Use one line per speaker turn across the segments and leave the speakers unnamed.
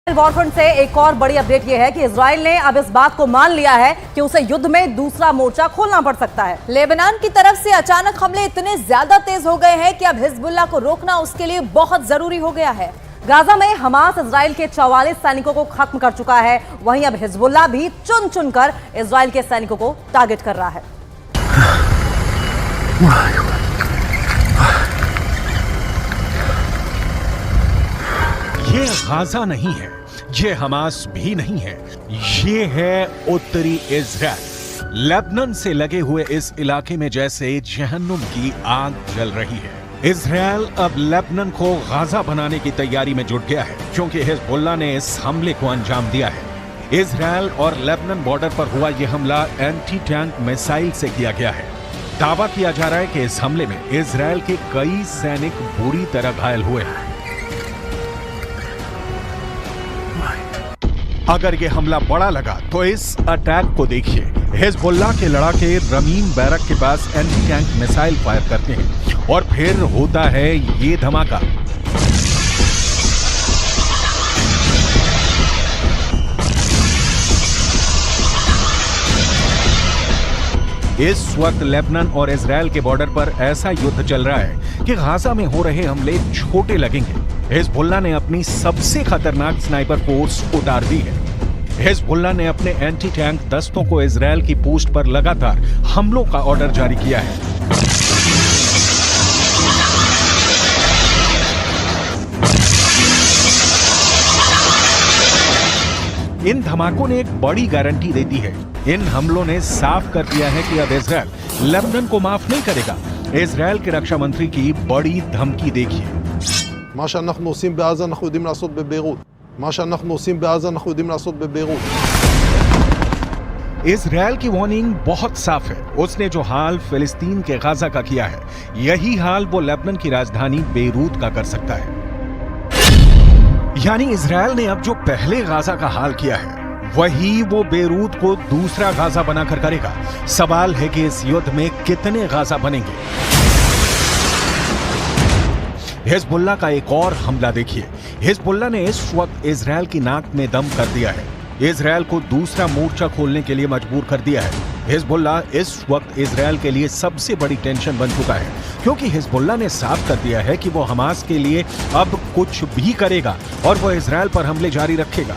Warfront से एक और बड़ी अपडेट यह है कि इजराइल ने अब इस बात को मान लिया है कि उसे युद्ध में दूसरा मोर्चा खोलना पड़ सकता है।
लेबनान की तरफ से अचानक हमले इतने ज्यादा तेज हो गए हैं कि अब हिजबुल्लाह को रोकना उसके लिए बहुत जरूरी हो गया है।
गाजा में हमास इजराइल के 44 सैनिकों को खत्म कर चुका है। वहीं अब हिजबुल्लाह भी चुन चुनकर इजराइल के सैनिकों को टारगेट कर रहा है।
ये गाजा नहीं है, ये हमास भी नहीं है, ये है उत्तरी इजराइल। लेबनान से लगे हुए इस इलाके में जैसे जहन्नुम की आग जल रही है। इजराइल अब लेबनान को गाजा बनाने की तैयारी में जुट गया है क्योंकि हिजबुल्लाह ने इस हमले को अंजाम दिया है। इजराइल और लेबनान बॉर्डर पर हुआ यह हमला एंटी टैंक मिसाइल से किया गया है। दावा किया जा रहा है कि इस हमले में इजराइल के कई सैनिक बुरी तरह घायल हुए हैं। अगर ये हमला बड़ा लगा तो इस अटैक को देखिए। हिजबुल्लाह के लड़ाके रमीन बैरक के पास एंटी टैंक मिसाइल फायर करते हैं और फिर होता है ये धमाका। इस वक्त लेबनान और इजराइल के बॉर्डर पर ऐसा युद्ध चल रहा है कि गाजा में हो रहे हमले छोटे लगेंगे। हिजबुल्लाह ने अपनी सबसे खतरनाक स्नाइपर फोर्स उतार दी है। हिजबुल्लाह ने अपने एंटी टैंक दस्तों को इजराइल की पोस्ट पर लगातार हमलों का ऑर्डर जारी किया है। इन धमाकों ने एक बड़ी गारंटी दे दी है। इन हमलों ने साफ कर दिया है कि अब इजराइल लेबनान को माफ नहीं करेगा। इजराइल के रक्षा मंत्री की बड़ी धमकी देखिए।
מה שאנחנו עושים בעזה אנחנו יודעים לעשות בביירות. מה שאנחנו עושים בעזה אנחנו יודעים לעשות בביירות.
इजराइल की वार्निंग बहुत साफ है। उसने जो हाल फिलिस्तीन के गाजा का किया है, यही हाल वो लेबनान की राजधानी बेरूत का कर सकता है। यानी इजराइल ने अब जो पहले गाजा का हाल किया है, वही वो बेरूत को दूसरा गाजा बनाकर करेगा। सवाल है कि इस युद्ध में कितने गाजा बनेंगे। हिजबुल्लाह का एक और हमला देखिए। हिजबुल्लाह ने इस वक्त इजराइल की नाक में दम कर दिया है। इजराइल को दूसरा मोर्चा खोलने के लिए मजबूर कर दिया है। हिजबुल्लाह इस वक्त इजराइल के लिए सबसे बड़ी टेंशन बन चुका है क्योंकि हिजबुल्लाह ने साफ कर दिया है कि वो हमास के लिए अब कुछ भी करेगा और वो इजराइल पर हमले जारी रखेगा।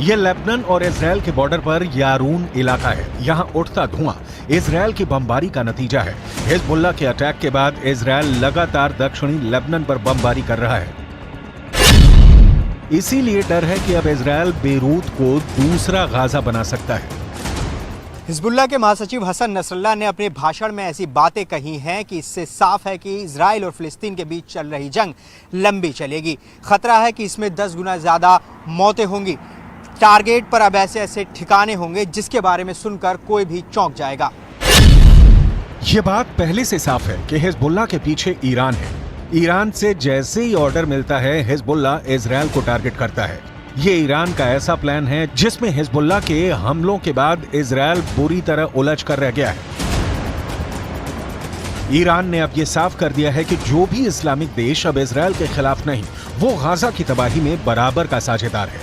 ये लेबनान और इजराइल के बॉर्डर पर यारून इलाका है। यहाँ उठता धुआं इजराइल की बमबारी का नतीजा है। हिजबुल्लाह के अटैक के बाद इजराइल लगातार दक्षिणी लेबनान पर बमबारी कर रहा है। इसीलिए डर है कि अब इजराइल बेरूत को दूसरा गाजा बना सकता है।
हिजबुल्लाह के महासचिव हसन नसरल्लाह ने अपने भाषण में ऐसी बातें कही हैं कि इससे साफ है कि इजराइल और फिलिस्तीन के बीच चल रही जंग लंबी चलेगी। खतरा है कि इसमें 10 गुना ज्यादा मौतें होंगी। टारगेट पर अब ऐसे ऐसे ठिकाने होंगे जिसके बारे में सुनकर कोई भी चौंक जाएगा।
ये बात पहले से साफ है कि हिजबुल्लाह के पीछे ईरान है। ईरान से जैसे ही ऑर्डर मिलता है, हिजबुल्लाह इजराइल को टारगेट करता है। ये ईरान का ऐसा प्लान है जिसमें हिजबुल्लाह के हमलों के बाद इजराइल बुरी तरह उलझ कर रह गया है। ईरान ने अब ये साफ कर दिया है कि जो भी इस्लामिक देश अब इजराइल के खिलाफ नहीं, वो गाजा की तबाही में बराबर का साझेदार है।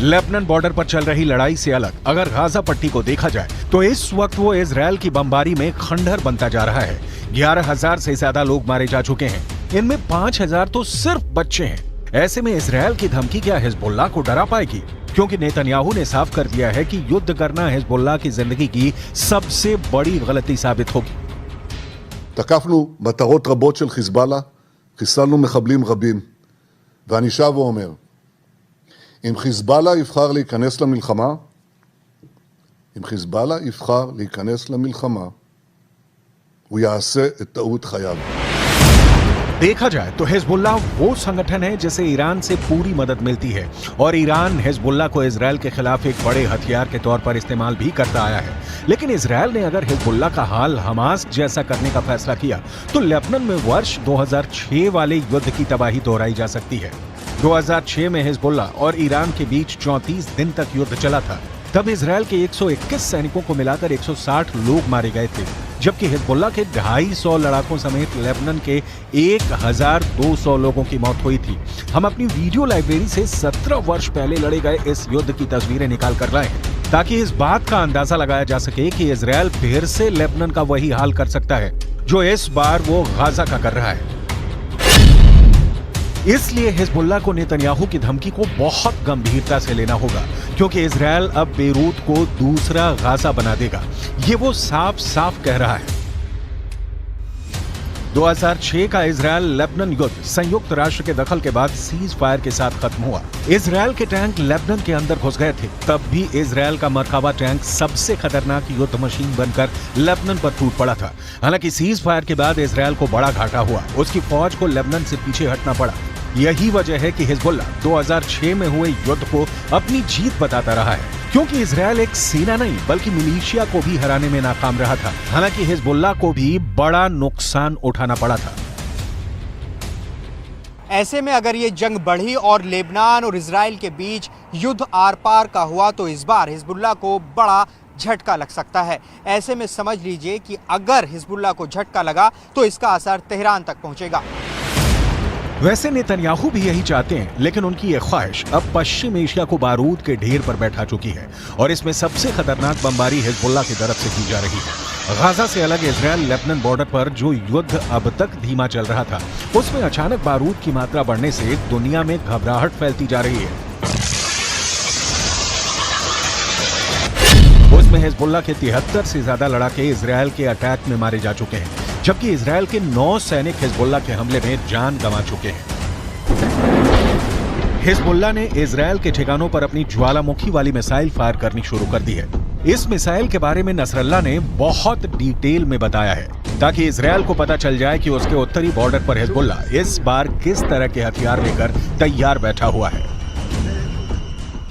लेबनान बॉर्डर पर चल रही लड़ाई से अलग अगर गाजा पट्टी को देखा जाए तो इस वक्त वो इजराइल की बमबारी में खंडहर बनता जा रहा है। 11,000 से ज्यादा लोग मारे जा चुके हैं। इनमें 5,000 तो सिर्फ बच्चे हैं। ऐसे में इजराइल की धमकी क्या हिजबुल्लाह को डरा पाएगी? क्योंकि नेतन्याहू ने साफ कर दिया है कि युद्ध करना हिजबुल्लाह की जिंदगी की सबसे बड़ी गलती साबित होगी।
תקפנו מטרות רבות של חיזבאללה, חיסלנו מחבלים רבים, ואני שב ואומר, אם חיזבאללה יבחר להיכנס למלחמה, הוא יעשה את טעות חייו.
देखा जाए तो हिजबुल्लाह वो संगठन है जिसे ईरान से पूरी मदद मिलती है और ईरान हिजबुल्लाह को इजरायल के खिलाफ एक बड़े हथियार के तौर पर इस्तेमाल भी करता आया है। लेकिन इजरायल ने अगर हिजबुल्लाह का हाल हमास जैसा करने का फैसला किया तो लेबनान में वर्ष 2006 वाले युद्ध की तबाही दोहराई जा सकती है। 2006 में हिजबुल्लाह और ईरान के बीच 34 दिन तक युद्ध चला था। तब इजरायल के 121 सैनिकों को मिलाकर 160 लोग मारे गए थे, जबकि हिजबुल्लाह के 250 लड़ाकों समेत लेबनान के 1200 लोगों की मौत हुई थी। हम अपनी वीडियो लाइब्रेरी से 17 वर्ष पहले लड़े गए इस युद्ध की तस्वीरें निकाल कर लाए हैं ताकि इस बात का अंदाजा लगाया जा सके कि इजरायल फिर से लेबनान का वही हाल कर सकता है जो इस बार वो गाजा का कर रहा है। इसलिए हिजबुल्लाह को नेतन्याहू की धमकी को बहुत गंभीरता से लेना होगा, क्योंकि इजरायल अब बेरूत को दूसरा गाजा बना देगा। ये वो साफ साफ कह रहा है। 2006 का इजरायल लेबनान युद्ध संयुक्त राष्ट्र के दखल के बाद सीज फायर के साथ खत्म हुआ। इजरायल के टैंक लेबनान के अंदर घुस गए थे। तब भी इजरायल का मरकाबा टैंक सबसे खतरनाक युद्ध मशीन बनकर लेबनान पर टूट पड़ा था। हालांकि सीज फायर के बाद इजरायल को बड़ा घाटा हुआ, उसकी फौज को लेबनान से पीछे हटना पड़ा। यही वजह है कि हिजबुल्लाह 2006 में हुए युद्ध को अपनी जीत बताता रहा है, क्योंकि इजरायल एक सेना नहीं बल्कि मिलिशिया को भी हराने में नाकाम रहा था। हालांकि हिजबुल्लाह को भी बड़ा नुकसान उठाना पड़ा था।
ऐसे में अगर ये जंग बढ़ी और लेबनान और इजराइल के बीच युद्ध आर पार का हुआ तो इस बार हिजबुल्लाह को बड़ा झटका लग सकता है। ऐसे में समझ लीजिए कि अगर हिजबुल्लाह को झटका लगा तो इसका असर तेहरान तक पहुंचेगा।
वैसे नेतन्याहू भी यही चाहते हैं, लेकिन उनकी ये ख्वाहिश अब पश्चिम एशिया को बारूद के ढेर पर बैठा चुकी है और इसमें सबसे खतरनाक बमबारी हिजबुल्लाह की तरफ से की जा रही है। गाजा से अलग इजरायल लेबनान बॉर्डर पर जो युद्ध अब तक धीमा चल रहा था, उसमें अचानक बारूद की मात्रा बढ़ने से दुनिया में घबराहट फैलती जा रही है। उसमें हिजबुल्लाह के 73 से ज्यादा लड़ाके इजरायल के अटैक में मारे जा चुके हैं, जबकि इजरायल के 9 सैनिक हिजबुल्लाह के हमले में जान गंवा चुके हैं। हिजबुल्लाह ने इजरायल के ठिकानों पर अपनी ज्वालामुखी वाली मिसाइल फायर करनी शुरू कर दी है। इस मिसाइल के बारे में नसरल्लाह ने बहुत डिटेल में बताया है ताकि इजरायल को पता चल जाए कि उसके उत्तरी बॉर्डर पर हिजबुल्लाह इस बार किस तरह के हथियार लेकर तैयार बैठा हुआ है।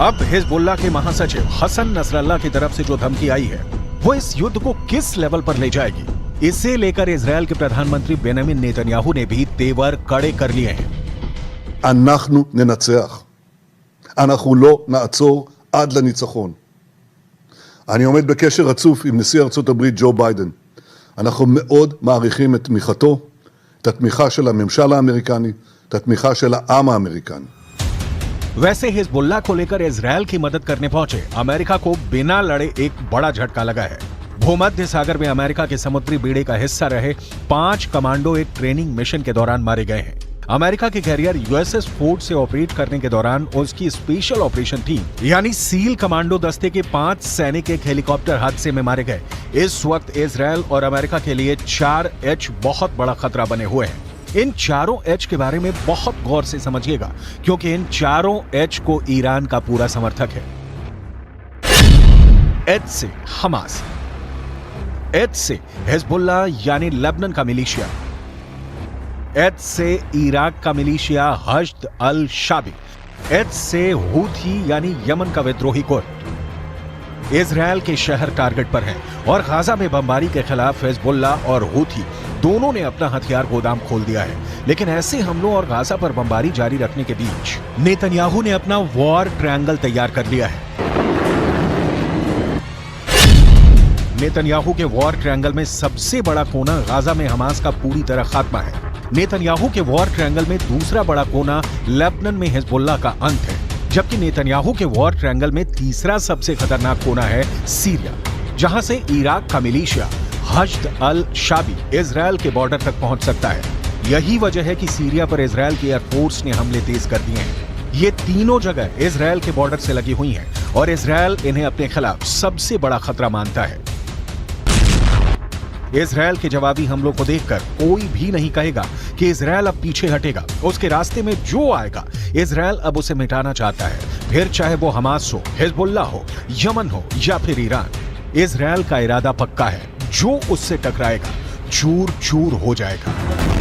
अब हिजबुल्लाह के महासचिव हसन नसरल्लाह की तरफ से जो धमकी आई है वो इस युद्ध को किस लेवल पर ले जाएगी, इसे लेकर इजरायल के प्रधानमंत्री बेंजामिन नेतन्याहू ने भी तेवर कड़े कर लिए हैं।
אנחנו ננצח. אנחנו לא נעצור עד לניצחון. אני עומד בקשר רצוף עם נשיא ארצות הברית ג'ו ביידן. אנחנו מאוד מעריכים את תמיכתו, את התמיכה של הממשל האמריקני, את התמיכה של העם האמריקני.
वैसे हिजबुल्लाह को लेकर इजरायल की मदद करने पहुंचे अमेरिका को बिना लड़े एक बड़ा झटका लगा है। भूमध्य सागर में अमेरिका के समुद्री बेड़े का हिस्सा रहे 5 कमांडो एक ट्रेनिंग मिशन के दौरान मारे गए हैं। अमेरिका के कैरियर यूएसएस फोर्ड से ऑपरेट करने के दौरान उसकी स्पेशल ऑपरेशन टीम यानी सील कमांडो दस्ते के 5 सैनिक एक हेलीकॉप्टर हादसे में मारे गए। इस वक्त इजरायल और अमेरिका के लिए 4H बहुत बड़ा खतरा बने हुए हैं। इन चारों H के बारे में बहुत गौर से समझिएगा, क्योंकि इन चारों H को ईरान का पूरा समर्थक है। H से हमास, H से हिजबुल्लाह यानी लेबनान का मिलिशिया, H से इराक का मिलिशिया हश्द अल शाबी, H से हूथी यानी यमन का विद्रोही गुट। इजरायल के शहर टारगेट पर हैं और गाजा में बमबारी के खिलाफ हिजबुल्लाह और हूथी दोनों ने अपना हथियार गोदाम खोल दिया है। लेकिन ऐसे हमलों और गाजा पर बमबारी जारी रखने के बीच नेतन्याहू ने अपना वॉर ट्रायंगल तैयार कर लिया है। नेतन्याहू के वॉर ट्रायंगल में सबसे बड़ा कोना गाजा में हमास का पूरी तरह खात्मा है। नेतन्याहू के वॉर ट्रायंगल में दूसरा बड़ा कोना लेबनान में हिजबुल्लाह का अंत है। जबकि नेतन्याहू के वॉर ट्रायंगल में तीसरा सबसे खतरनाक कोना है सीरिया, जहां से इराक का मिलिशिया हश्द अल शाबी इजराइल के बॉर्डर तक पहुंच सकता है। यही वजह है कि सीरिया पर इजराइल की एयरफोर्स ने हमले तेज कर दिए हैं। ये तीनों जगह इजराइल के बॉर्डर से लगी हुई हैं और इजराइल इन्हें अपने खिलाफ सबसे बड़ा खतरा मानता है। इजराइल के जवाबी हमलों को देखकर कोई भी नहीं कहेगा कि इजराइल अब पीछे हटेगा। उसके रास्ते में जो आएगा इजराइल अब उसे मिटाना चाहता है, फिर चाहे वो हमास हो, हिजबुल्लाह हो, यमन हो या फिर ईरान। इजराइल का इरादा पक्का है, जो उससे टकराएगा चूर चूर हो जाएगा।